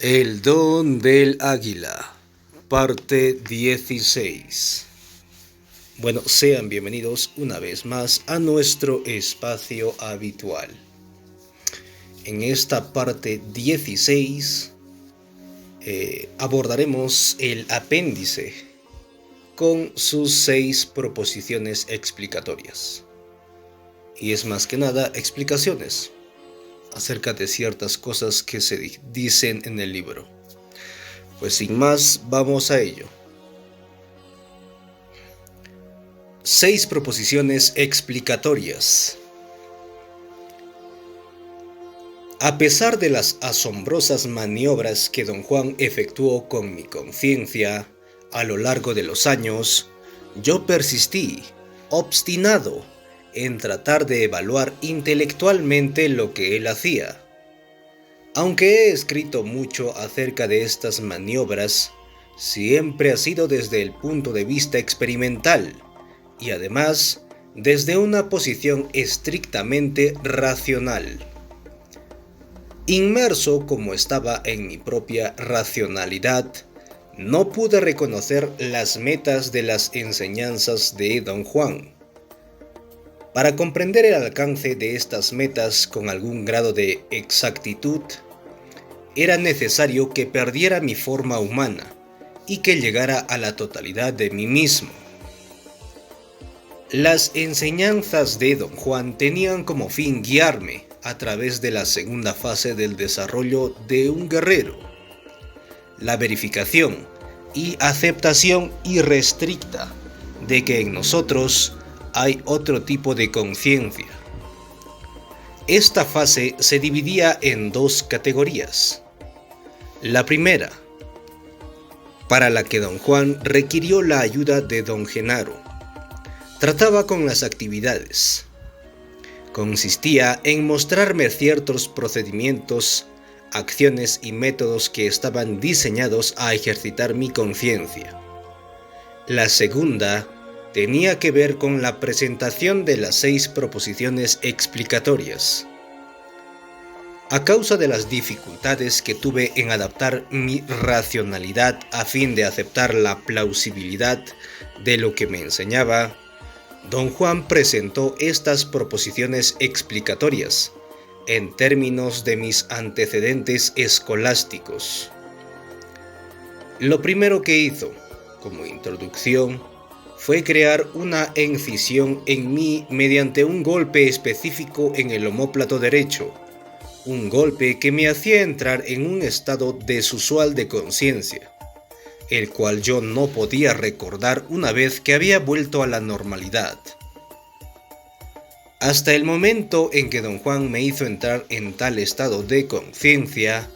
El don del águila, parte 16. Bueno, sean bienvenidos una vez más a nuestro espacio habitual. En esta parte 16 abordaremos el apéndice con sus 6 proposiciones explicatorias. Y es más que nada explicaciones acerca de ciertas cosas que se dicen en el libro. Pues sin más, vamos a ello. 6 proposiciones explicatorias. A pesar de las asombrosas maniobras que don Juan efectuó con mi conciencia a lo largo de los años, yo persistí, obstinado, en tratar de evaluar intelectualmente lo que él hacía. Aunque he escrito mucho acerca de estas maniobras, siempre ha sido desde el punto de vista experimental y además desde una posición estrictamente racional. Inmerso como estaba en mi propia racionalidad, no pude reconocer las metas de las enseñanzas de don Juan. Para comprender el alcance de estas metas con algún grado de exactitud, era necesario que perdiera mi forma humana y que llegara a la totalidad de mí mismo. Las enseñanzas de don Juan tenían como fin guiarme a través de la segunda fase del desarrollo de un guerrero, la verificación y aceptación irrestricta de que en nosotros hay otro tipo de conciencia. Esta fase se dividía en 2 categorías. La primera, para la que don Juan requirió la ayuda de don Genaro, trataba con las actividades. Consistía en mostrarme ciertos procedimientos, acciones y métodos que estaban diseñados a ejercitar mi conciencia. La segunda tenía que ver con la presentación de las 6 proposiciones explicatorias. A causa de las dificultades que tuve en adaptar mi racionalidad a fin de aceptar la plausibilidad de lo que me enseñaba, don Juan presentó estas proposiciones explicatorias en términos de mis antecedentes escolásticos. Lo primero que hizo, como introducción, fue crear una incisión en mí mediante un golpe específico en el omóplato derecho, un golpe que me hacía entrar en un estado desusual de conciencia, el cual yo no podía recordar una vez que había vuelto a la normalidad. Hasta el momento en que don Juan me hizo entrar en tal estado de conciencia,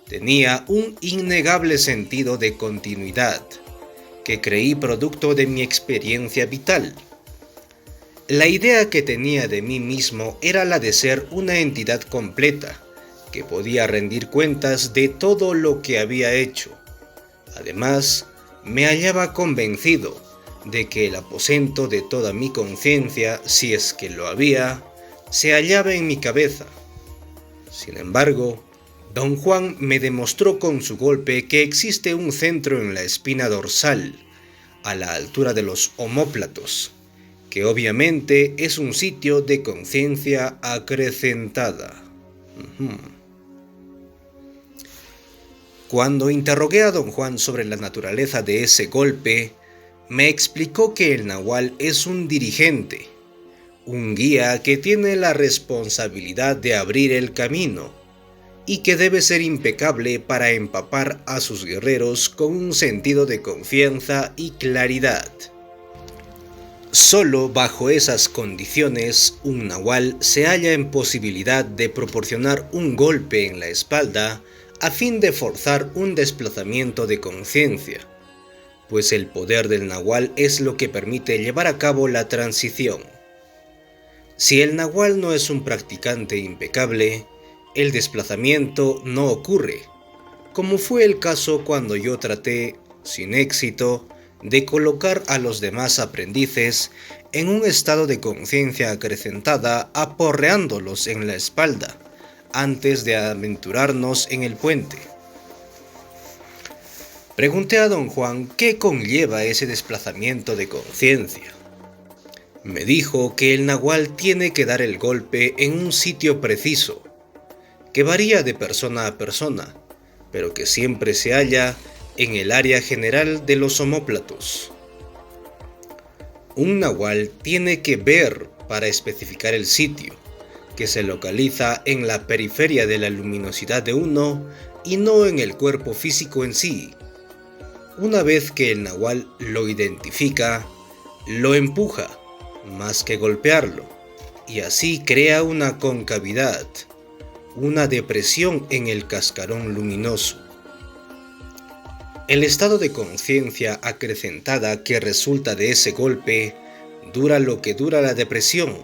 tenía un innegable sentido de continuidad, que creí producto de mi experiencia vital. La idea que tenía de mí mismo era la de ser una entidad completa, que podía rendir cuentas de todo lo que había hecho. Además, me hallaba convencido de que el aposento de toda mi conciencia, si es que lo había, se hallaba en mi cabeza. Sin embargo, don Juan me demostró con su golpe que existe un centro en la espina dorsal, a la altura de los omóplatos, que obviamente es un sitio de conciencia acrecentada. Cuando interrogué a don Juan sobre la naturaleza de ese golpe, me explicó que el nahual es un dirigente, un guía que tiene la responsabilidad de abrir el camino y que debe ser impecable para empapar a sus guerreros con un sentido de confianza y claridad. Solo bajo esas condiciones un nahual se halla en posibilidad de proporcionar un golpe en la espalda a fin de forzar un desplazamiento de conciencia, pues el poder del nahual es lo que permite llevar a cabo la transición. Si el nahual no es un practicante impecable, el desplazamiento no ocurre, como fue el caso cuando yo traté, sin éxito, de colocar a los demás aprendices en un estado de conciencia acrecentada aporreándolos en la espalda, antes de aventurarnos en el puente. Pregunté a don Juan qué conlleva ese desplazamiento de conciencia. Me dijo que el nahual tiene que dar el golpe en un sitio preciso, que varía de persona a persona, pero que siempre se halla en el área general de los omóplatos. Un nahual tiene que ver para especificar el sitio, que se localiza en la periferia de la luminosidad de uno y no en el cuerpo físico en sí. Una vez que el nahual lo identifica, lo empuja, más que golpearlo, y así crea una concavidad, una depresión en el cascarón luminoso. El estado de conciencia acrecentada que resulta de ese golpe dura lo que dura la depresión.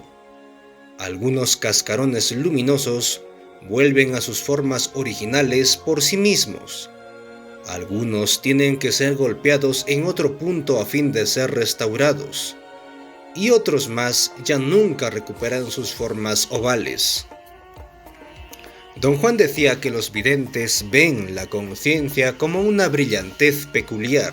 Algunos cascarones luminosos vuelven a sus formas originales por sí mismos. Algunos tienen que ser golpeados en otro punto a fin de ser restaurados, y otros más ya nunca recuperan sus formas ovales. Don Juan decía que los videntes ven la conciencia como una brillantez peculiar.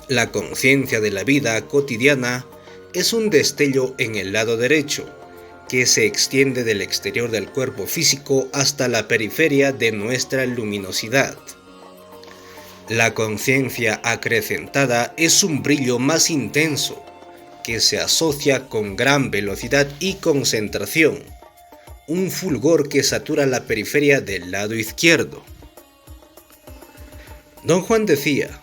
La conciencia de la vida cotidiana es un destello en el lado derecho, que se extiende del exterior del cuerpo físico hasta la periferia de nuestra luminosidad. La conciencia acrecentada es un brillo más intenso, que se asocia con gran velocidad y concentración, un fulgor que satura la periferia del lado izquierdo. Don Juan decía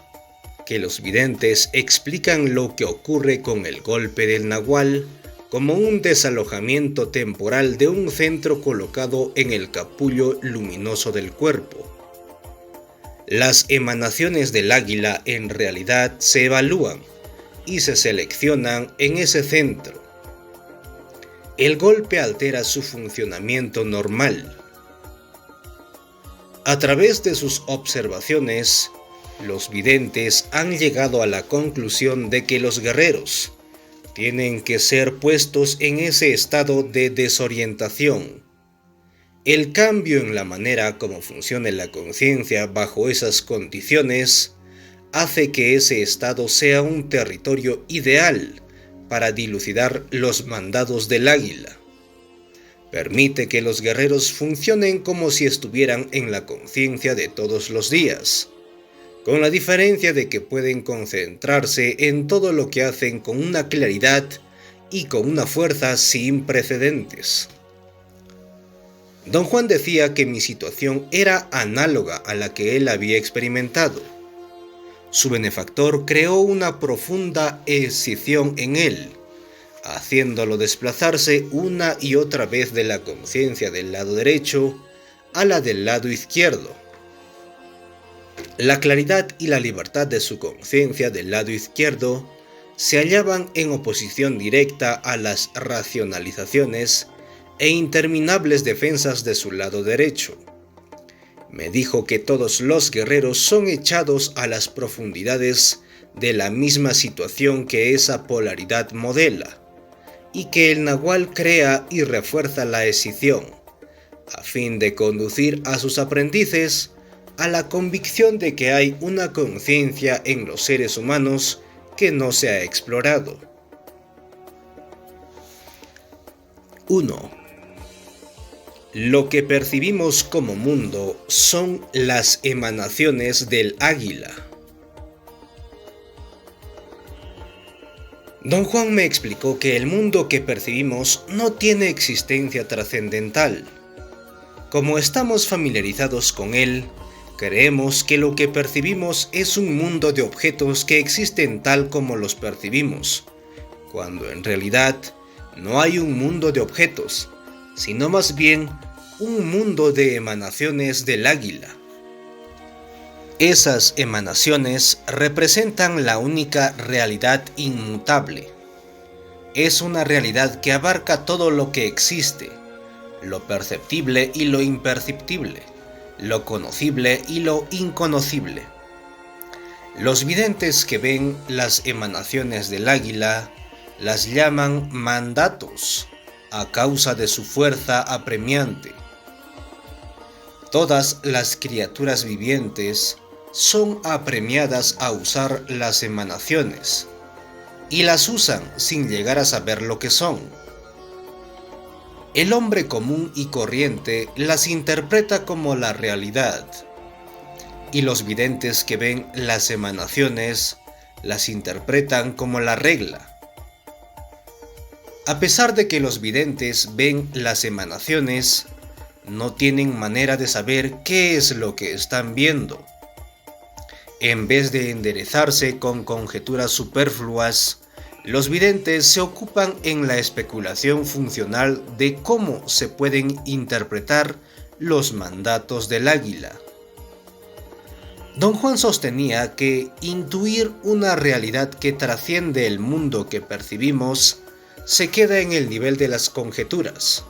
que los videntes explican lo que ocurre con el golpe del nahual como un desalojamiento temporal de un centro colocado en el capullo luminoso del cuerpo. Las emanaciones del águila en realidad se evalúan y se seleccionan en ese centro. El golpe altera su funcionamiento normal. A través de sus observaciones, los videntes han llegado a la conclusión de que los guerreros tienen que ser puestos en ese estado de desorientación. El cambio en la manera como funciona la conciencia bajo esas condiciones hace que ese estado sea un territorio ideal para dilucidar los mandados del águila. Permite que los guerreros funcionen como si estuvieran en la conciencia de todos los días, con la diferencia de que pueden concentrarse en todo lo que hacen con una claridad y con una fuerza sin precedentes. Don Juan decía que mi situación era análoga a la que él había experimentado. Su benefactor creó una profunda escisión en él, haciéndolo desplazarse una y otra vez de la conciencia del lado derecho a la del lado izquierdo. La claridad y la libertad de su conciencia del lado izquierdo se hallaban en oposición directa a las racionalizaciones e interminables defensas de su lado derecho. Me dijo que todos los guerreros son echados a las profundidades de la misma situación que esa polaridad modela, y que el nahual crea y refuerza la escisión, a fin de conducir a sus aprendices a la convicción de que hay una conciencia en los seres humanos que no se ha explorado. 1. Lo que percibimos como mundo son las emanaciones del águila. Don Juan me explicó que el mundo que percibimos no tiene existencia trascendental. Como estamos familiarizados con él, creemos que lo que percibimos es un mundo de objetos que existen tal como los percibimos, cuando en realidad no hay un mundo de objetos, sino más bien un mundo de emanaciones del águila. Esas emanaciones representan la única realidad inmutable. Es una realidad que abarca todo lo que existe, lo perceptible y lo imperceptible, lo conocible y lo inconocible. Los videntes que ven las emanaciones del águila las llaman mandatos, a causa de su fuerza apremiante. Todas las criaturas vivientes son apremiadas a usar las emanaciones, y las usan sin llegar a saber lo que son. El hombre común y corriente las interpreta como la realidad, y los videntes que ven las emanaciones las interpretan como la regla. A pesar de que los videntes ven las emanaciones, no tienen manera de saber qué es lo que están viendo. En vez de enderezarse con conjeturas superfluas, los videntes se ocupan en la especulación funcional de cómo se pueden interpretar los mandatos del águila. Don Juan sostenía que intuir una realidad que trasciende el mundo que percibimos se queda en el nivel de las conjeturas.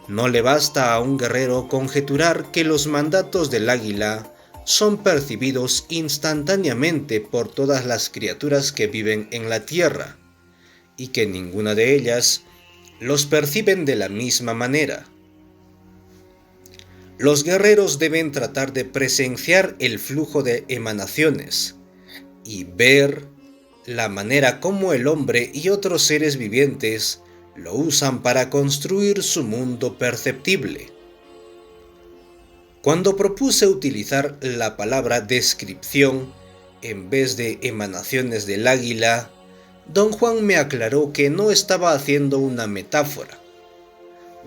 No le basta a un guerrero conjeturar que los mandatos del águila son percibidos instantáneamente por todas las criaturas que viven en la tierra, y que ninguna de ellas los perciben de la misma manera. Los guerreros deben tratar de presenciar el flujo de emanaciones y ver la manera como el hombre y otros seres vivientes lo usan para construir su mundo perceptible. Cuando propuse utilizar la palabra descripción en vez de emanaciones del águila, Don Juan me aclaró que no estaba haciendo una metáfora.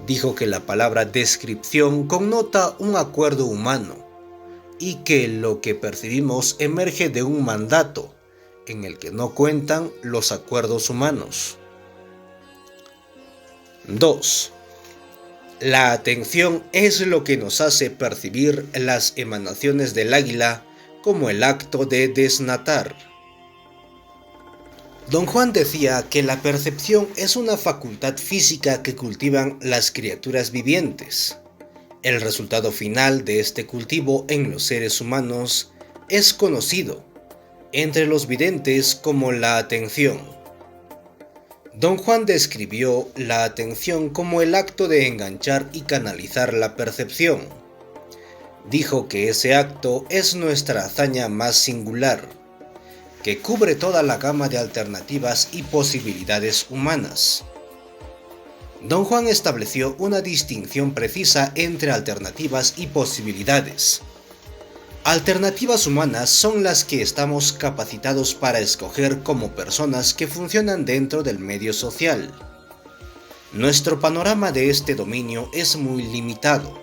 Dijo que la palabra descripción connota un acuerdo humano y que lo que percibimos emerge de un mandato en el que no cuentan los acuerdos humanos. 2. La atención es lo que nos hace percibir las emanaciones del águila como el acto de desnatar. Don Juan decía que la percepción es una facultad física que cultivan las criaturas vivientes. El resultado final de este cultivo en los seres humanos es conocido entre los videntes como la atención. Don Juan describió la atención como el acto de enganchar y canalizar la percepción. Dijo que ese acto es nuestra hazaña más singular, que cubre toda la gama de alternativas y posibilidades humanas. Don Juan estableció una distinción precisa entre alternativas y posibilidades. Alternativas humanas son las que estamos capacitados para escoger como personas que funcionan dentro del medio social. Nuestro panorama de este dominio es muy limitado.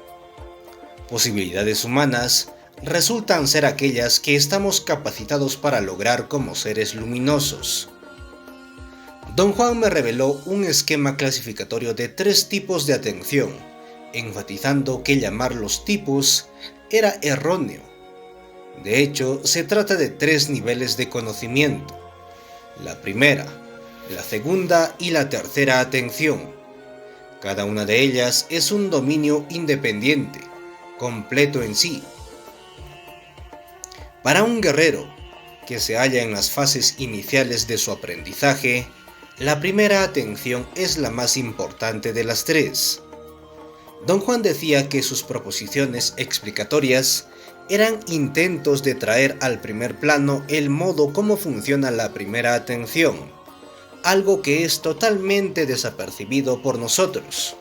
Posibilidades humanas resultan ser aquellas que estamos capacitados para lograr como seres luminosos. Don Juan me reveló un esquema clasificatorio de 3 tipos de atención, enfatizando que llamarlos tipos era erróneo. De hecho, se trata de 3 niveles de conocimiento: la primera, la segunda y la tercera atención. Cada una de ellas es un dominio independiente, completo en sí. Para un guerrero que se halla en las fases iniciales de su aprendizaje, la primera atención es la más importante de las 3. Don Juan decía que sus proposiciones explicatorias eran intentos de traer al primer plano el modo como funciona la primera atención, algo que es totalmente desapercibido por nosotros.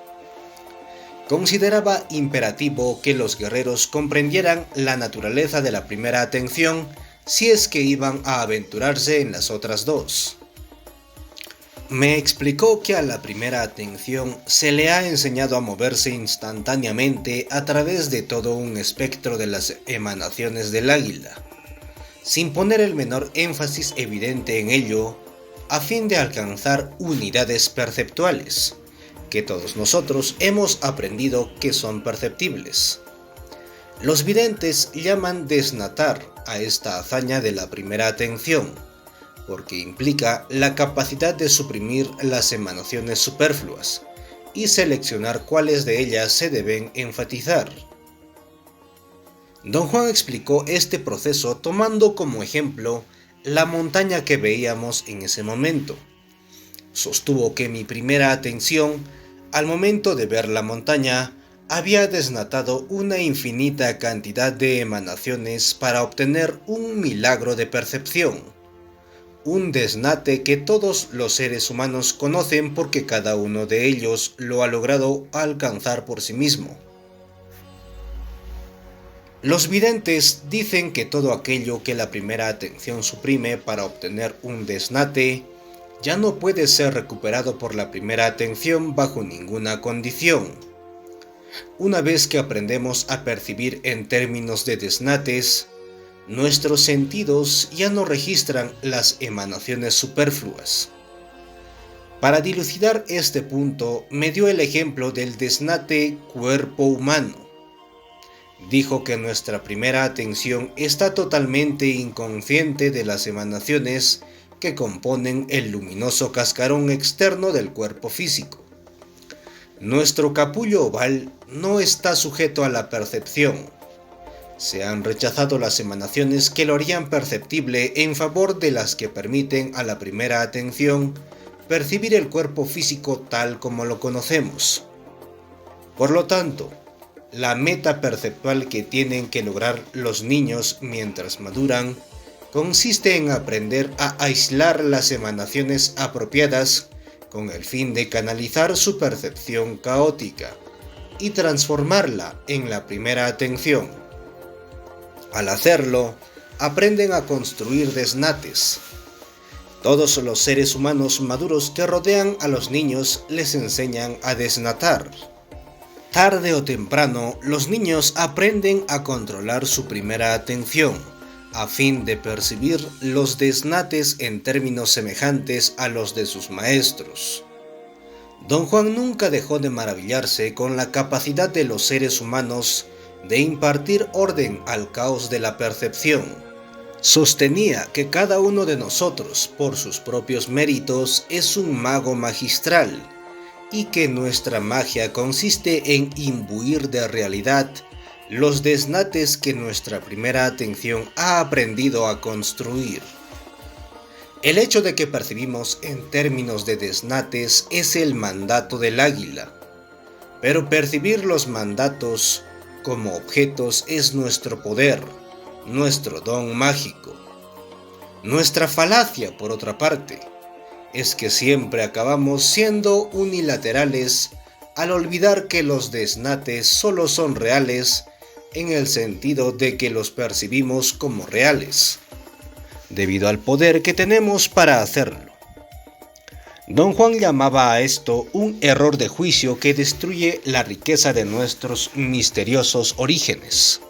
Consideraba imperativo que los guerreros comprendieran la naturaleza de la primera atención si es que iban a aventurarse en las otras 2. Me explicó que a la primera atención se le ha enseñado a moverse instantáneamente a través de todo un espectro de las emanaciones del águila, sin poner el menor énfasis evidente en ello, a fin de alcanzar unidades perceptuales, que todos nosotros hemos aprendido que son perceptibles. Los videntes llaman desnatar a esta hazaña de la primera atención, porque implica la capacidad de suprimir las emanaciones superfluas y seleccionar cuáles de ellas se deben enfatizar. Don Juan explicó este proceso tomando como ejemplo la montaña que veíamos en ese momento. Sostuvo que mi primera atención, al momento de ver la montaña, había desnatado una infinita cantidad de emanaciones para obtener un milagro de percepción. Un desnate que todos los seres humanos conocen porque cada uno de ellos lo ha logrado alcanzar por sí mismo. Los videntes dicen que todo aquello que la primera atención suprime para obtener un desnate ya no puede ser recuperado por la primera atención bajo ninguna condición. Una vez que aprendemos a percibir en términos de desnates, nuestros sentidos ya no registran las emanaciones superfluas. Para dilucidar este punto, me dio el ejemplo del desnate cuerpo humano. Dijo que nuestra primera atención está totalmente inconsciente de las emanaciones que componen el luminoso cascarón externo del cuerpo físico. Nuestro capullo oval no está sujeto a la percepción. Se han rechazado las emanaciones que lo harían perceptible en favor de las que permiten a la primera atención percibir el cuerpo físico tal como lo conocemos. Por lo tanto, la meta perceptual que tienen que lograr los niños mientras maduran consiste en aprender a aislar las emanaciones apropiadas con el fin de canalizar su percepción caótica y transformarla en la primera atención. Al hacerlo, aprenden a construir desnates. Todos los seres humanos maduros que rodean a los niños les enseñan a desnatar. Tarde o temprano, los niños aprenden a controlar su primera atención, a fin de percibir los desnates en términos semejantes a los de sus maestros. Don Juan nunca dejó de maravillarse con la capacidad de los seres humanos de impartir orden al caos de la percepción. Sostenía que cada uno de nosotros, por sus propios méritos, es un mago magistral, y que nuestra magia consiste en imbuir de realidad los desnates que nuestra primera atención ha aprendido a construir. El hecho de que percibimos en términos de desnates es el mandato del águila, pero percibir los mandatos como objetos es nuestro poder, nuestro don mágico. Nuestra falacia, por otra parte, es que siempre acabamos siendo unilaterales al olvidar que los desnates solo son reales en el sentido de que los percibimos como reales, debido al poder que tenemos para hacerlo. Don Juan llamaba a esto un error de juicio que destruye la riqueza de nuestros misteriosos orígenes.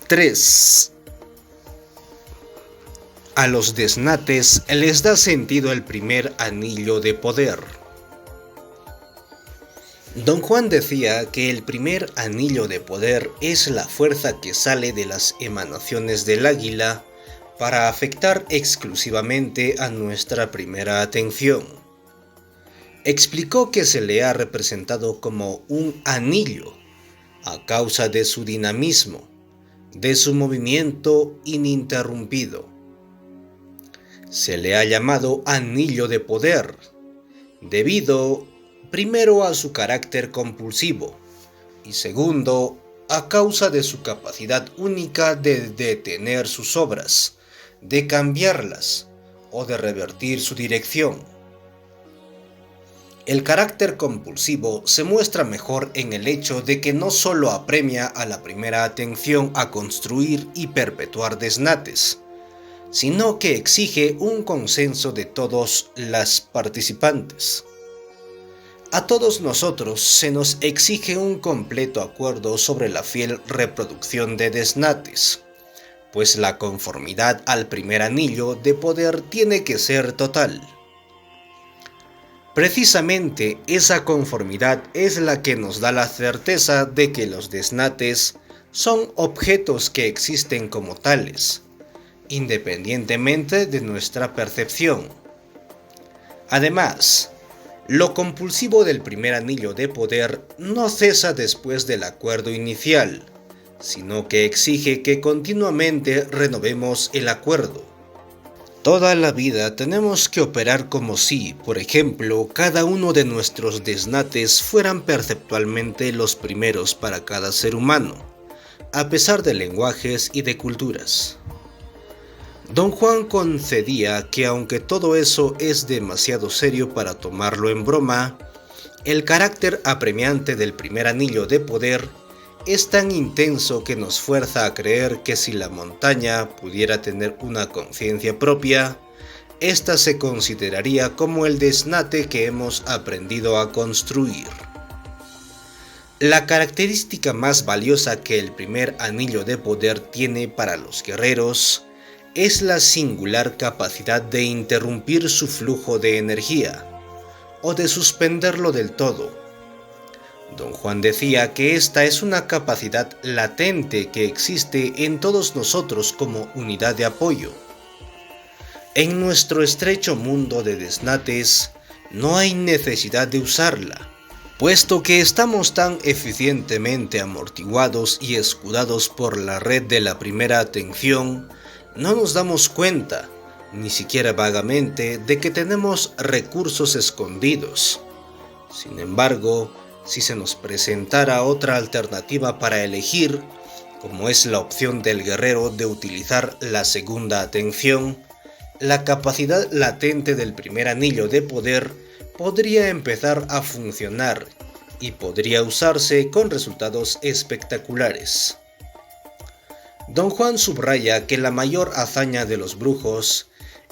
3. A los desnates les da sentido el primer anillo de poder. Don Juan decía que el primer anillo de poder es la fuerza que sale de las emanaciones del águila para afectar exclusivamente a nuestra primera atención. Explicó que se le ha representado como un anillo a causa de su dinamismo, de su movimiento ininterrumpido. Se le ha llamado anillo de poder, debido primero a su carácter compulsivo y segundo a causa de su capacidad única de detener sus obras, de cambiarlas o de revertir su dirección. El carácter compulsivo se muestra mejor en el hecho de que no solo apremia a la primera atención a construir y perpetuar desnates, sino que exige un consenso de todos los participantes. A todos nosotros se nos exige un completo acuerdo sobre la fiel reproducción de desnates, pues la conformidad al primer anillo de poder tiene que ser total. Precisamente esa conformidad es la que nos da la certeza de que los desnates son objetos que existen como tales, independientemente de nuestra percepción. Además, lo compulsivo del primer anillo de poder no cesa después del acuerdo inicial, sino que exige que continuamente renovemos el acuerdo. Toda la vida tenemos que operar como si, por ejemplo, cada uno de nuestros desnates fueran perceptualmente los primeros para cada ser humano, a pesar de lenguajes y de culturas. Don Juan concedía que aunque todo eso es demasiado serio para tomarlo en broma, el carácter apremiante del primer anillo de poder es tan intenso que nos fuerza a creer que si la montaña pudiera tener una conciencia propia, ésta se consideraría como el desnate que hemos aprendido a construir. La característica más valiosa que el primer anillo de poder tiene para los guerreros es la singular capacidad de interrumpir su flujo de energía, o de suspenderlo del todo. Don Juan decía que esta es una capacidad latente que existe en todos nosotros como unidad de apoyo. En nuestro estrecho mundo de desnates no hay necesidad de usarla, puesto que estamos tan eficientemente amortiguados y escudados por la red de la primera atención, no nos damos cuenta, ni siquiera vagamente, de que tenemos recursos escondidos. Sin embargo, si se nos presentara otra alternativa para elegir, como es la opción del guerrero de utilizar la segunda atención, la capacidad latente del primer anillo de poder podría empezar a funcionar y podría usarse con resultados espectaculares. Don Juan subraya que la mayor hazaña de los brujos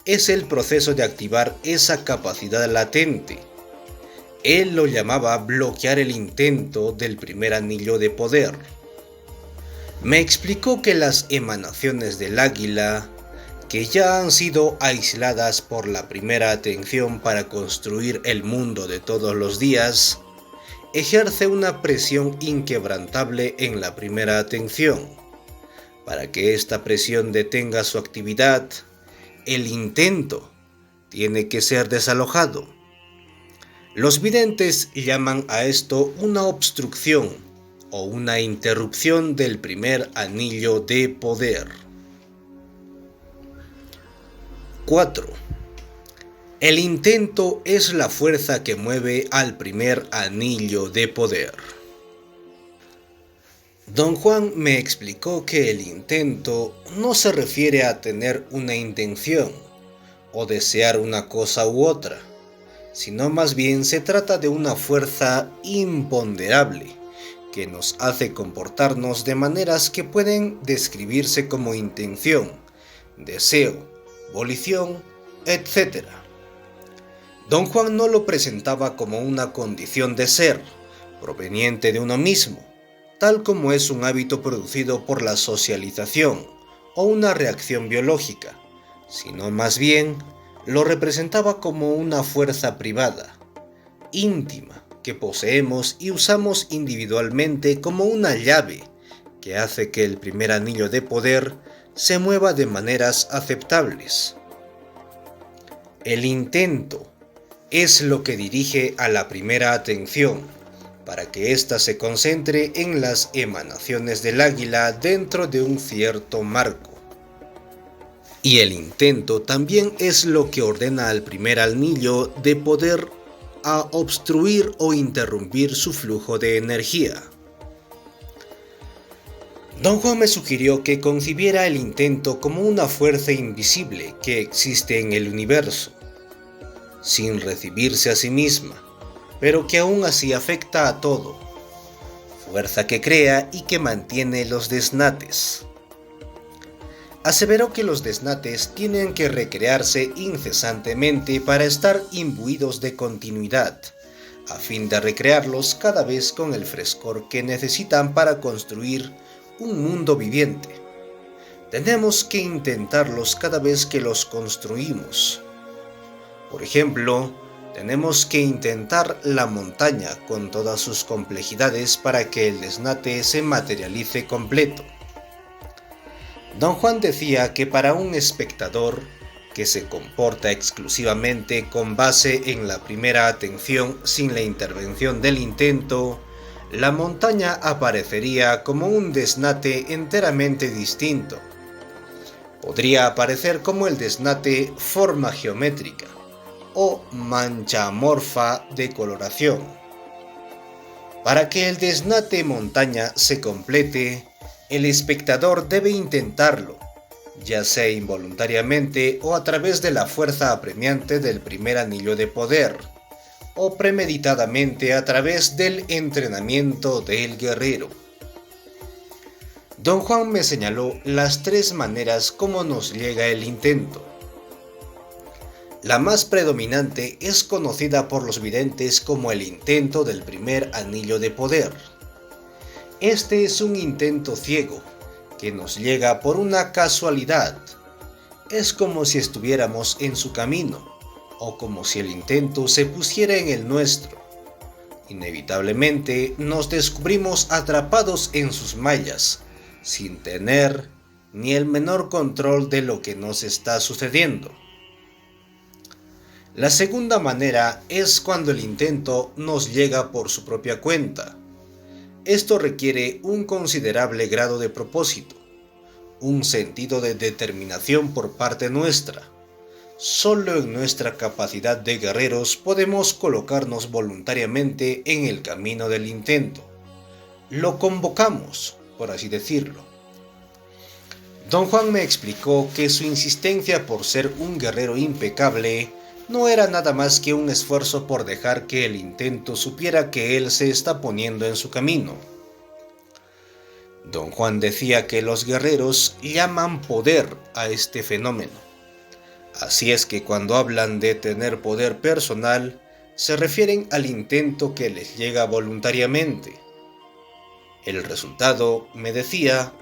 es el proceso de activar esa capacidad latente. Él lo llamaba bloquear el intento del primer anillo de poder. Me explicó que las emanaciones del águila, que ya han sido aisladas por la primera atención para construir el mundo de todos los días, ejerce una presión inquebrantable en la primera atención. Para que esta presión detenga su actividad, el intento tiene que ser desalojado. Los videntes llaman a esto una obstrucción o una interrupción del primer anillo de poder. 4. El intento es la fuerza que mueve al primer anillo de poder. Don Juan me explicó que el intento no se refiere a tener una intención o desear una cosa u otra, sino más bien se trata de una fuerza imponderable que nos hace comportarnos de maneras que pueden describirse como intención, deseo, volición, etc. Don Juan no lo presentaba como una condición de ser, proveniente de uno mismo, tal como es un hábito producido por la socialización o una reacción biológica, sino más bien lo representaba como una fuerza privada, íntima, que poseemos y usamos individualmente como una llave que hace que el primer anillo de poder se mueva de maneras aceptables. El intento es lo que dirige a la primera atención, para que ésta se concentre en las emanaciones del águila dentro de un cierto marco. Y el intento también es lo que ordena al primer anillo de poder a obstruir o interrumpir su flujo de energía. Don Juan me sugirió que concibiera el intento como una fuerza invisible que existe en el universo, sin recibirse a sí misma, pero que aún así afecta a todo, fuerza que crea y que mantiene los desnates. Aseveró que los desnates tienen que recrearse incesantemente para estar imbuidos de continuidad, a fin de recrearlos cada vez con el frescor que necesitan para construir un mundo viviente. Tenemos que intentarlos cada vez que los construimos. Por ejemplo, tenemos que intentar la montaña con todas sus complejidades para que el desnate se materialice completo. Don Juan decía que para un espectador que se comporta exclusivamente con base en la primera atención sin la intervención del intento, la montaña aparecería como un desnate enteramente distinto. Podría aparecer como el desnate forma geométrica o mancha amorfa de coloración. Para que el desnate montaña se complete, el espectador debe intentarlo, ya sea involuntariamente o a través de la fuerza apremiante del primer anillo de poder, o premeditadamente a través del entrenamiento del guerrero. Don Juan me señaló las 3 maneras como nos llega el intento. La más predominante es conocida por los videntes como el intento del primer anillo de poder. Este es un intento ciego, que nos llega por una casualidad. Es como si estuviéramos en su camino, o como si el intento se pusiera en el nuestro. Inevitablemente nos descubrimos atrapados en sus mallas, sin tener ni el menor control de lo que nos está sucediendo. La segunda manera es cuando el intento nos llega por su propia cuenta. Esto requiere un considerable grado de propósito, un sentido de determinación por parte nuestra. Solo en nuestra capacidad de guerreros podemos colocarnos voluntariamente en el camino del intento. Lo convocamos, por así decirlo. Don Juan me explicó que su insistencia por ser un guerrero impecable no era nada más que un esfuerzo por dejar que el intento supiera que él se está poniendo en su camino. Don Juan decía que los guerreros llaman poder a este fenómeno. Así es que cuando hablan de tener poder personal, se refieren al intento que les llega voluntariamente. El resultado, me decía,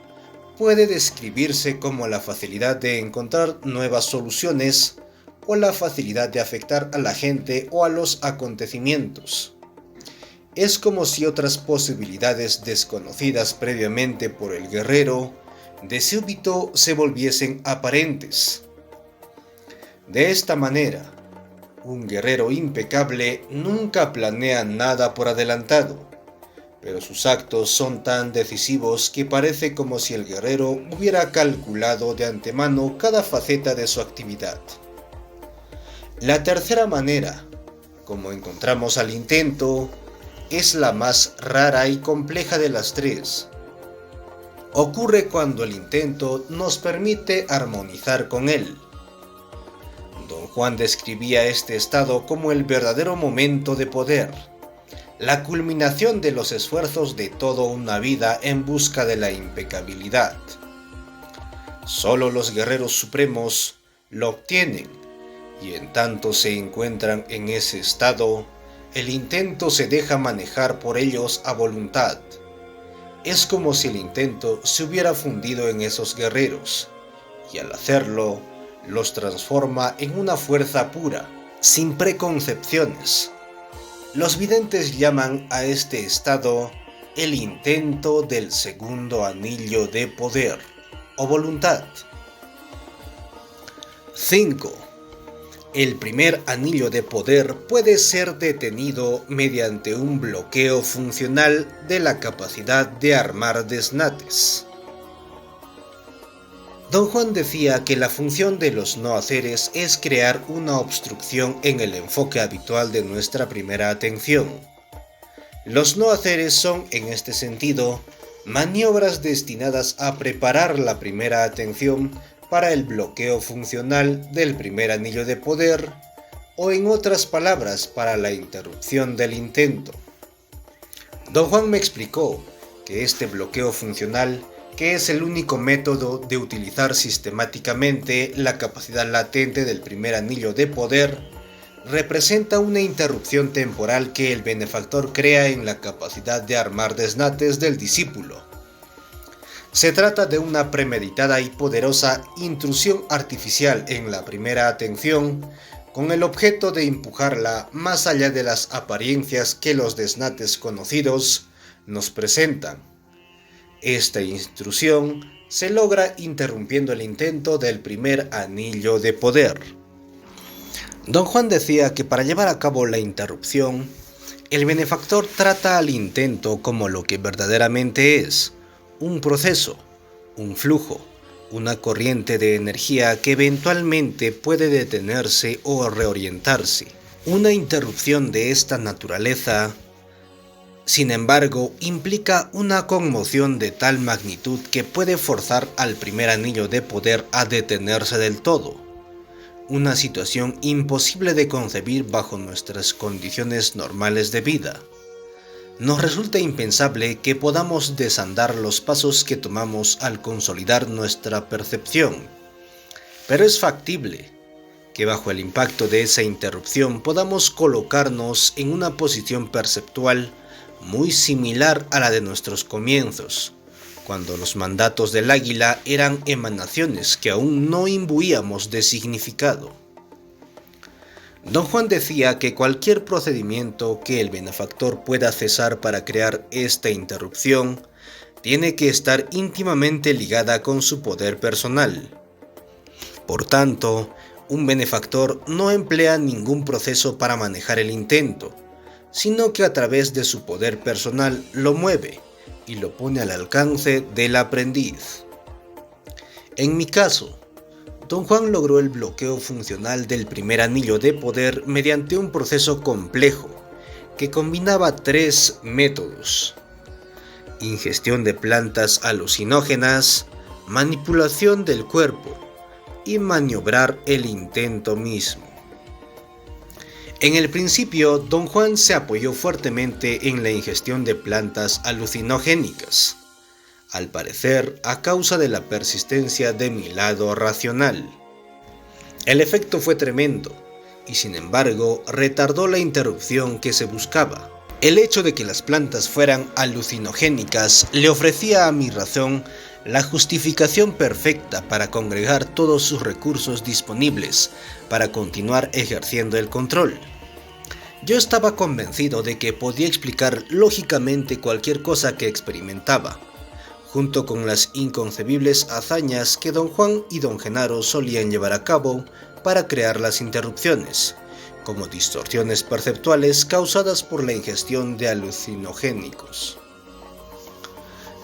puede describirse como la facilidad de encontrar nuevas soluciones o la facilidad de afectar a la gente o a los acontecimientos. Es como si otras posibilidades desconocidas previamente por el guerrero, de súbito se volviesen aparentes. De esta manera, un guerrero impecable nunca planea nada por adelantado, pero sus actos son tan decisivos que parece como si el guerrero hubiera calculado de antemano cada faceta de su actividad. La tercera manera, como encontramos al intento, es la más rara y compleja de las 3. Ocurre cuando el intento nos permite armonizar con él. Don Juan describía este estado como el verdadero momento de poder, la culminación de los esfuerzos de toda una vida en busca de la impecabilidad. Solo los guerreros supremos lo obtienen, y en tanto se encuentran en ese estado, el intento se deja manejar por ellos a voluntad. Es como si el intento se hubiera fundido en esos guerreros, y al hacerlo, los transforma en una fuerza pura, sin preconcepciones. Los videntes llaman a este estado el intento del segundo anillo de poder, o voluntad. 5. El primer anillo de poder puede ser detenido mediante un bloqueo funcional de la capacidad de armar desnates. Don Juan decía que la función de los no haceres es crear una obstrucción en el enfoque habitual de nuestra primera atención. Los no haceres son, en este sentido, maniobras destinadas a preparar la primera atención para el bloqueo funcional del primer anillo de poder, o en otras palabras, para la interrupción del intento. Don Juan me explicó que este bloqueo funcional, que es el único método de utilizar sistemáticamente la capacidad latente del primer anillo de poder, representa una interrupción temporal que el benefactor crea en la capacidad de armar desnates del discípulo. Se trata de una premeditada y poderosa intrusión artificial en la primera atención, con el objeto de empujarla más allá de las apariencias que los desnates conocidos nos presentan. Esta intrusión se logra interrumpiendo el intento del primer anillo de poder. Don Juan decía que para llevar a cabo la interrupción, el benefactor trata al intento como lo que verdaderamente es: un proceso, un flujo, una corriente de energía que eventualmente puede detenerse o reorientarse. Una interrupción de esta naturaleza, sin embargo, implica una conmoción de tal magnitud que puede forzar al primer anillo de poder a detenerse del todo. Una situación imposible de concebir bajo nuestras condiciones normales de vida. Nos resulta impensable que podamos desandar los pasos que tomamos al consolidar nuestra percepción, pero es factible que bajo el impacto de esa interrupción podamos colocarnos en una posición perceptual muy similar a la de nuestros comienzos, cuando los mandatos del águila eran emanaciones que aún no imbuíamos de significado. Don Juan decía que cualquier procedimiento que el benefactor pueda cesar para crear esta interrupción tiene que estar íntimamente ligada con su poder personal. Por tanto, un benefactor no emplea ningún proceso para manejar el intento, sino que a través de su poder personal lo mueve y lo pone al alcance del aprendiz. En mi caso, Don Juan logró el bloqueo funcional del primer anillo de poder mediante un proceso complejo que combinaba 3 métodos: ingestión de plantas alucinógenas, manipulación del cuerpo y maniobrar el intento mismo. En el principio, Don Juan se apoyó fuertemente en la ingestión de plantas alucinogénicas, al parecer a causa de la persistencia de mi lado racional. El efecto fue tremendo, y sin embargo retardó la interrupción que se buscaba. El hecho de que las plantas fueran alucinogénicas le ofrecía a mi razón la justificación perfecta para congregar todos sus recursos disponibles para continuar ejerciendo el control. Yo estaba convencido de que podía explicar lógicamente cualquier cosa que experimentaba, junto con las inconcebibles hazañas que Don Juan y Don Genaro solían llevar a cabo para crear las interrupciones, como distorsiones perceptuales causadas por la ingestión de alucinogénicos.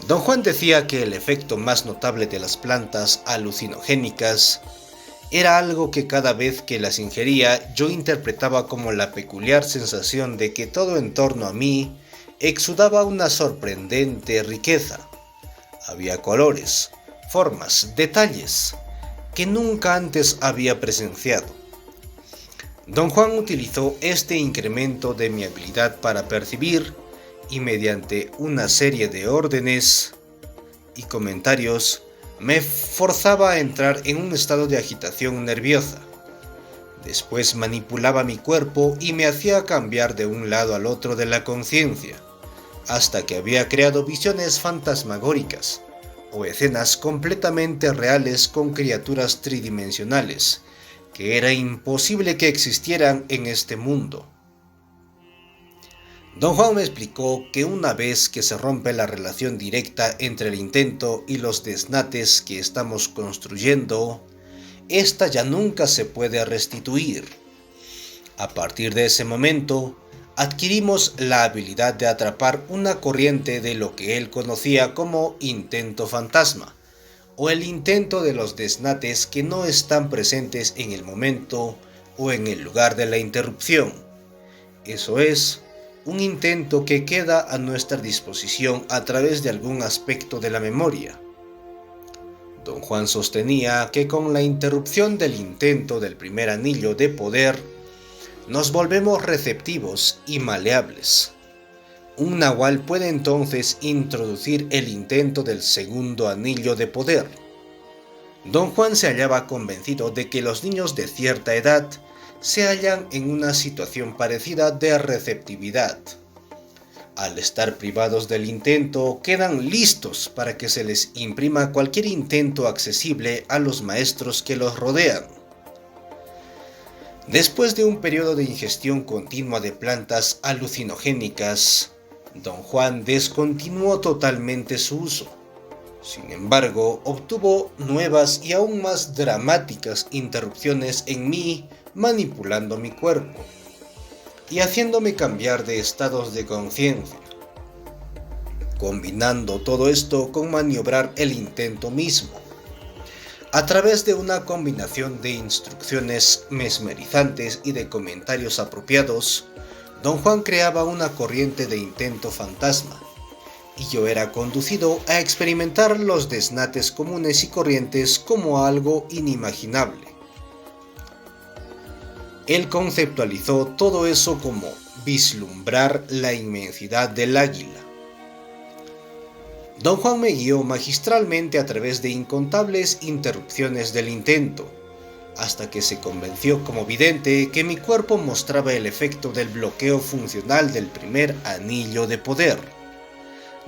Don Juan decía que el efecto más notable de las plantas alucinogénicas era algo que cada vez que las ingería yo interpretaba como la peculiar sensación de que todo en torno a mí exudaba una sorprendente riqueza. Había colores, formas, detalles que nunca antes había presenciado. Don Juan utilizó este incremento de mi habilidad para percibir y mediante una serie de órdenes y comentarios me forzaba a entrar en un estado de agitación nerviosa. Después manipulaba mi cuerpo y me hacía cambiar de un lado al otro de la conciencia, hasta que había creado visiones fantasmagóricas o escenas completamente reales con criaturas tridimensionales que era imposible que existieran en este mundo. Don Juan me explicó que una vez que se rompe la relación directa entre el intento y los desnates que estamos construyendo, esta ya nunca se puede restituir. A partir de ese momento, adquirimos la habilidad de atrapar una corriente de lo que él conocía como intento fantasma, o el intento de los desnates que no están presentes en el momento o en el lugar de la interrupción. Eso es, un intento que queda a nuestra disposición a través de algún aspecto de la memoria. Don Juan sostenía que con la interrupción del intento del primer anillo de poder, nos volvemos receptivos y maleables. Un nahual puede entonces introducir el intento del segundo anillo de poder. Don Juan se hallaba convencido de que los niños de cierta edad se hallan en una situación parecida de receptividad. Al estar privados del intento, quedan listos para que se les imprima cualquier intento accesible a los maestros que los rodean. Después de un periodo de ingestión continua de plantas alucinogénicas, Don Juan descontinuó totalmente su uso. Sin embargo, obtuvo nuevas y aún más dramáticas interrupciones en mí, manipulando mi cuerpo y haciéndome cambiar de estados de conciencia. Combinando todo esto con maniobrar el intento mismo, A través de una combinación de instrucciones mesmerizantes y de comentarios apropiados, Don Juan creaba una corriente de intento fantasma, y yo era conducido a experimentar los desnates comunes y corrientes como algo inimaginable. Él conceptualizó todo eso como vislumbrar la inmensidad del águila. Don Juan me guió magistralmente a través de incontables interrupciones del intento, hasta que se convenció como vidente que mi cuerpo mostraba el efecto del bloqueo funcional del primer anillo de poder.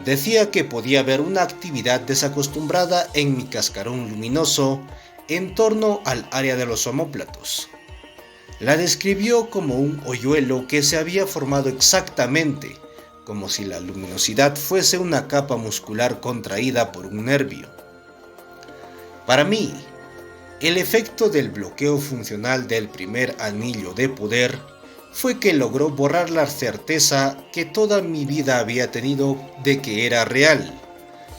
Decía que podía ver una actividad desacostumbrada en mi cascarón luminoso en torno al área de los omóplatos. La describió como un hoyuelo que se había formado exactamente como si la luminosidad fuese una capa muscular contraída por un nervio. Para mí, el efecto del bloqueo funcional del primer anillo de poder fue que logró borrar la certeza que toda mi vida había tenido de que era real,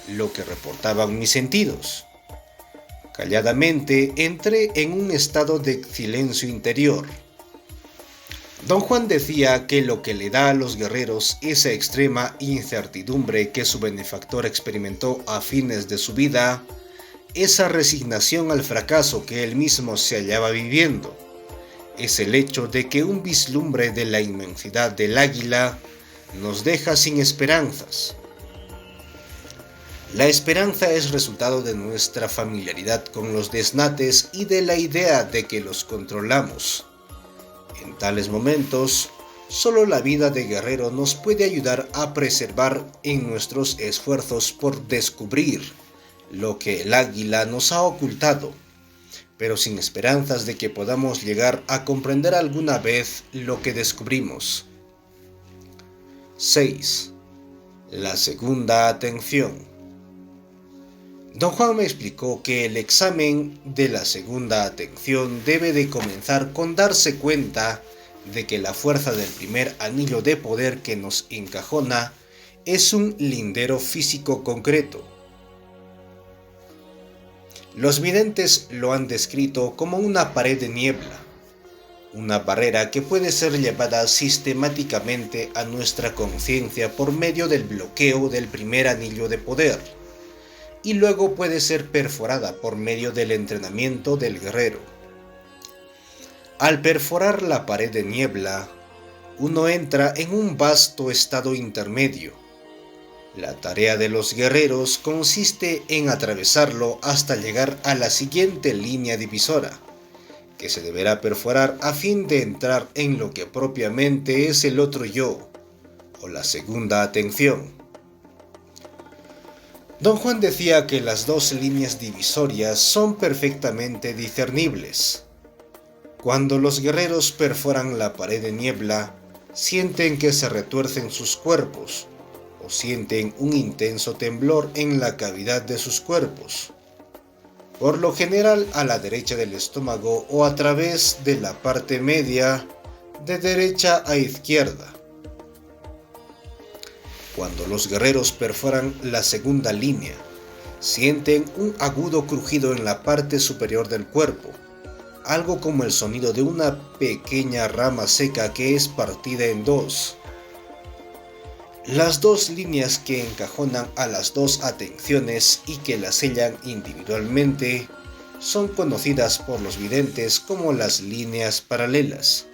lo que reportaban mis sentidos. Calladamente entré en un estado de silencio interior. Don Juan decía que lo que le da a los guerreros esa extrema incertidumbre que su benefactor experimentó a fines de su vida, esa resignación al fracaso que él mismo se hallaba viviendo, es el hecho de que un vislumbre de la inmensidad del águila nos deja sin esperanzas. La esperanza es resultado de nuestra familiaridad con los desnates y de la idea de que los controlamos. En tales momentos, solo la vida de guerrero nos puede ayudar a preservar en nuestros esfuerzos por descubrir lo que el águila nos ha ocultado, pero sin esperanzas de que podamos llegar a comprender alguna vez lo que descubrimos. 6. La segunda atención. Don Juan me explicó que el examen de la segunda atención debe de comenzar con darse cuenta de que la fuerza del primer anillo de poder que nos encajona es un lindero físico concreto. Los videntes lo han descrito como una pared de niebla, una barrera que puede ser llevada sistemáticamente a nuestra conciencia por medio del bloqueo del primer anillo de poder, y luego puede ser perforada por medio del entrenamiento del guerrero. Al perforar la pared de niebla, uno entra en un vasto estado intermedio. La tarea de los guerreros consiste en atravesarlo hasta llegar a la siguiente línea divisora, que se deberá perforar a fin de entrar en lo que propiamente es el otro yo, o la segunda atención. Don Juan decía que las dos líneas divisorias son perfectamente discernibles. Cuando los guerreros perforan la pared de niebla, sienten que se retuercen sus cuerpos, o sienten un intenso temblor en la cavidad de sus cuerpos, por lo general a la derecha del estómago o a través de la parte media, de derecha a izquierda. Cuando los guerreros perforan la segunda línea, sienten un agudo crujido en la parte superior del cuerpo, algo como el sonido de una pequeña rama seca que es partida en dos. Las dos líneas que encajonan a las dos atenciones y que las sellan individualmente son conocidas por los videntes como las líneas paralelas.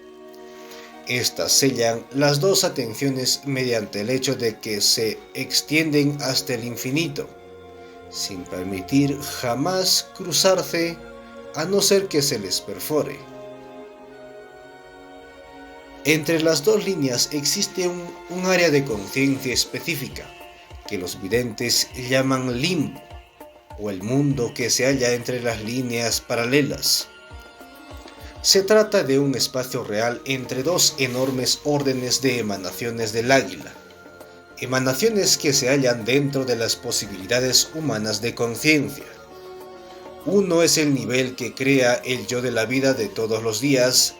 Estas sellan las dos atenciones mediante el hecho de que se extienden hasta el infinito, sin permitir jamás cruzarse a no ser que se les perfore. Entre las dos líneas existe un área de conciencia específica, que los videntes llaman limbo, o el mundo que se halla entre las líneas paralelas. Se trata de un espacio real entre dos enormes órdenes de emanaciones del águila, emanaciones que se hallan dentro de las posibilidades humanas de conciencia. Uno es el nivel que crea el yo de la vida de todos los días,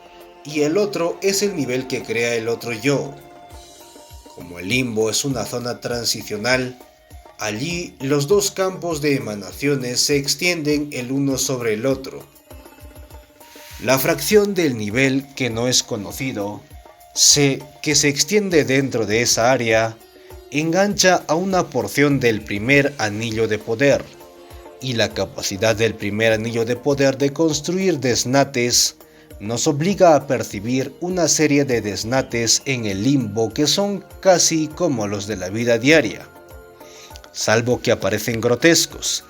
y el otro es el nivel que crea el otro yo. Como el limbo es una zona transicional, Allí los dos campos de emanaciones se extienden el uno sobre el otro. La fracción del nivel que no es conocido, que se extiende dentro de esa área, engancha a una porción del primer anillo de poder, y la capacidad del primer anillo de poder de construir desnates nos obliga a percibir una serie de desnates en el limbo que son casi como los de la vida diaria, salvo que aparecen grotescos,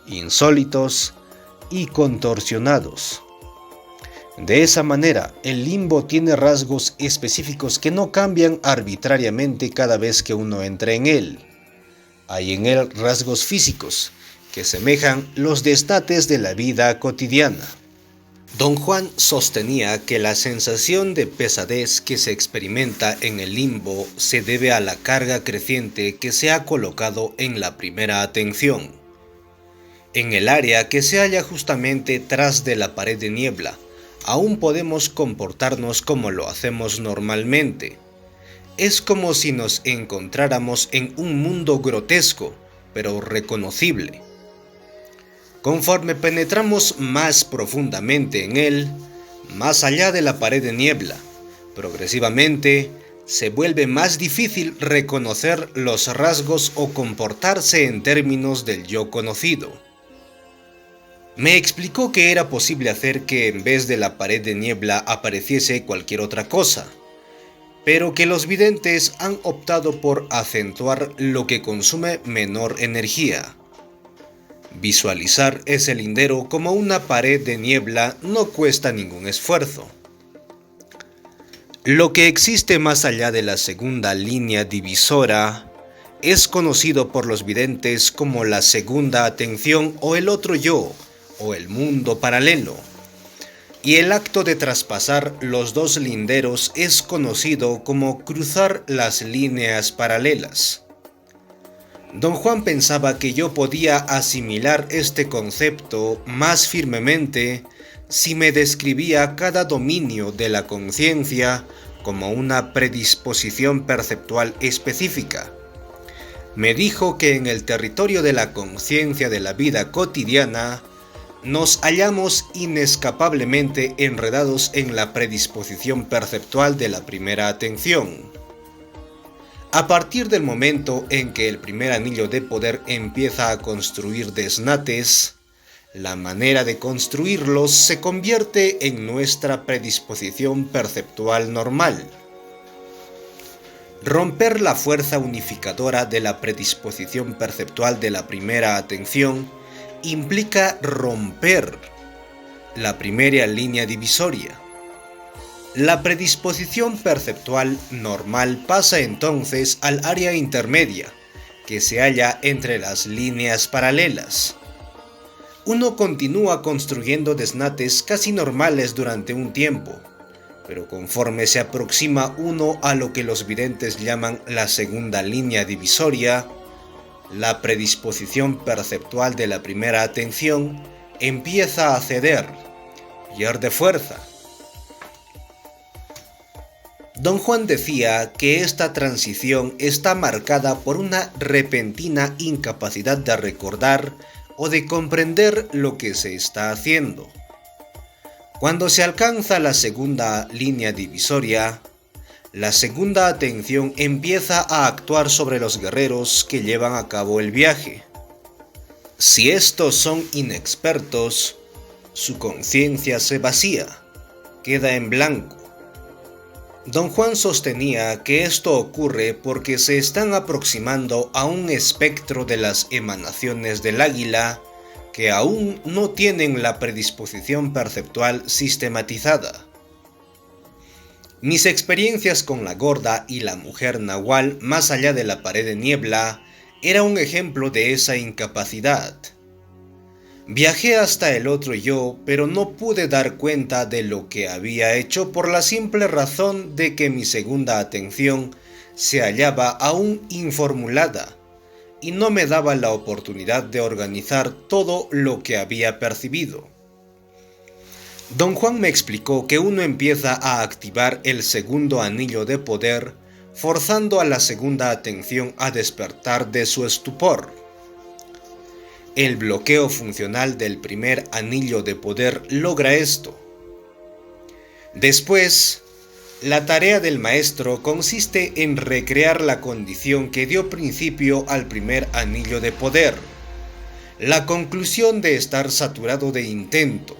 insólitos y contorsionados. De esa manera, el limbo tiene rasgos específicos que no cambian arbitrariamente cada vez que uno entra en él. Hay en él rasgos físicos que semejan los desnates de la vida cotidiana. Don Juan sostenía que la sensación de pesadez que se experimenta en el limbo se debe a la carga creciente que se ha colocado en la primera atención, en el área que se halla justamente tras de la pared de niebla. Aún podemos comportarnos como lo hacemos normalmente. Es como si nos encontráramos en un mundo grotesco, pero reconocible. Conforme penetramos más profundamente en él, más allá de la pared de niebla, progresivamente se vuelve más difícil reconocer los rasgos o comportarse en términos del yo conocido. Me explicó que era posible hacer que en vez de la pared de niebla apareciese cualquier otra cosa, pero que los videntes han optado por acentuar lo que consume menor energía. Visualizar ese lindero como una pared de niebla no cuesta ningún esfuerzo. Lo que existe más allá de la segunda línea divisora es conocido por los videntes como la segunda atención o el otro yo, o el mundo paralelo, y el acto de traspasar los dos linderos es conocido como cruzar las líneas paralelas. Don Juan pensaba que yo podía asimilar este concepto más firmemente si me describía cada dominio de la conciencia como una predisposición perceptual específica. Me dijo que en el territorio de la conciencia de la vida cotidiana nos hallamos inescapablemente enredados en la predisposición perceptual de la primera atención. A partir del momento en que el primer anillo de poder empieza a construir desnates, la manera de construirlos se convierte en nuestra predisposición perceptual normal. Romper la fuerza unificadora de la predisposición perceptual de la primera atención implica romper la primera línea divisoria. La predisposición perceptual normal pasa entonces al área intermedia, que se halla entre las líneas paralelas. Uno continúa construyendo desnates casi normales durante un tiempo, pero conforme se aproxima uno a lo que los videntes llaman la segunda línea divisoria, la predisposición perceptual de la primera atención empieza a ceder, pierde fuerza. Don Juan decía que esta transición está marcada por una repentina incapacidad de recordar o de comprender lo que se está haciendo. Cuando se alcanza la segunda línea divisoria, la segunda atención empieza a actuar sobre los guerreros que llevan a cabo el viaje. Si estos son inexpertos, su conciencia se vacía, queda en blanco. Don Juan sostenía que esto ocurre porque se están aproximando a un espectro de las emanaciones del águila que aún no tienen la predisposición perceptual sistematizada. Mis experiencias con la gorda y la mujer nahual más allá de la pared de niebla era un ejemplo de esa incapacidad. Viajé hasta el otro yo, pero no pude dar cuenta de lo que había hecho por la simple razón de que mi segunda atención se hallaba aún informulada y no me daba la oportunidad de organizar todo lo que había percibido. Don Juan me explicó que uno empieza a activar el segundo anillo de poder forzando a la segunda atención a despertar de su estupor. El bloqueo funcional del primer anillo de poder logra esto. Después, la tarea del maestro consiste en recrear la condición que dio principio al primer anillo de poder, la conclusión de estar saturado de intento.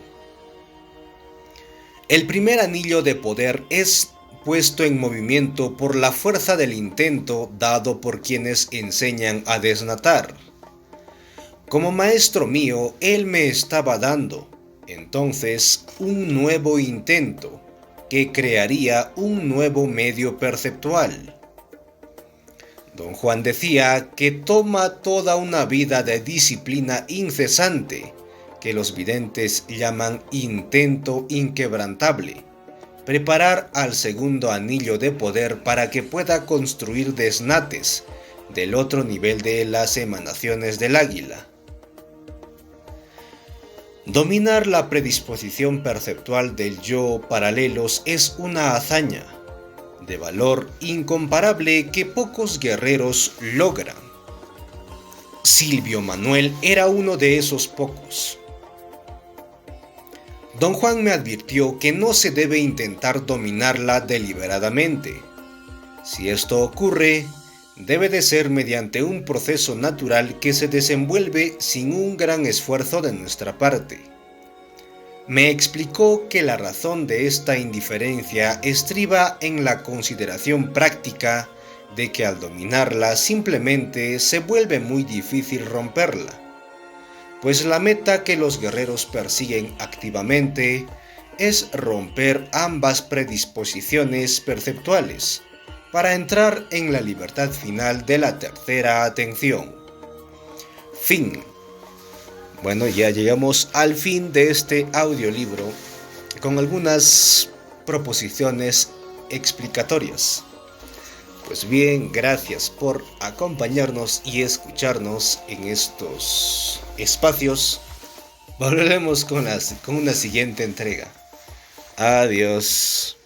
El primer anillo de poder es puesto en movimiento por la fuerza del intento dado por quienes enseñan a desnatar. Como maestro mío, él me estaba dando, entonces, un nuevo intento, que crearía un nuevo medio perceptual. Don Juan decía que toma toda una vida de disciplina incesante, que los videntes llaman intento inquebrantable, preparar al segundo anillo de poder para que pueda construir desnates del otro nivel de las emanaciones del águila. Dominar la predisposición perceptual del yo paralelos es una hazaña de valor incomparable que pocos guerreros logran. Silvio Manuel era uno de esos pocos. Don Juan me advirtió que no se debe intentar dominarla deliberadamente. Si esto ocurre, debe de ser mediante un proceso natural que se desenvuelve sin un gran esfuerzo de nuestra parte. Me explicó que la razón de esta indiferencia estriba en la consideración práctica de que al dominarla simplemente se vuelve muy difícil romperla, pues la meta que los guerreros persiguen activamente es romper ambas predisposiciones perceptuales, para entrar en la libertad final de la tercera atención. Fin. Bueno, ya llegamos al fin de este audiolibro con algunas proposiciones explicatorias. Pues bien, gracias por acompañarnos y escucharnos en estos espacios. Volveremos con una siguiente entrega. Adiós.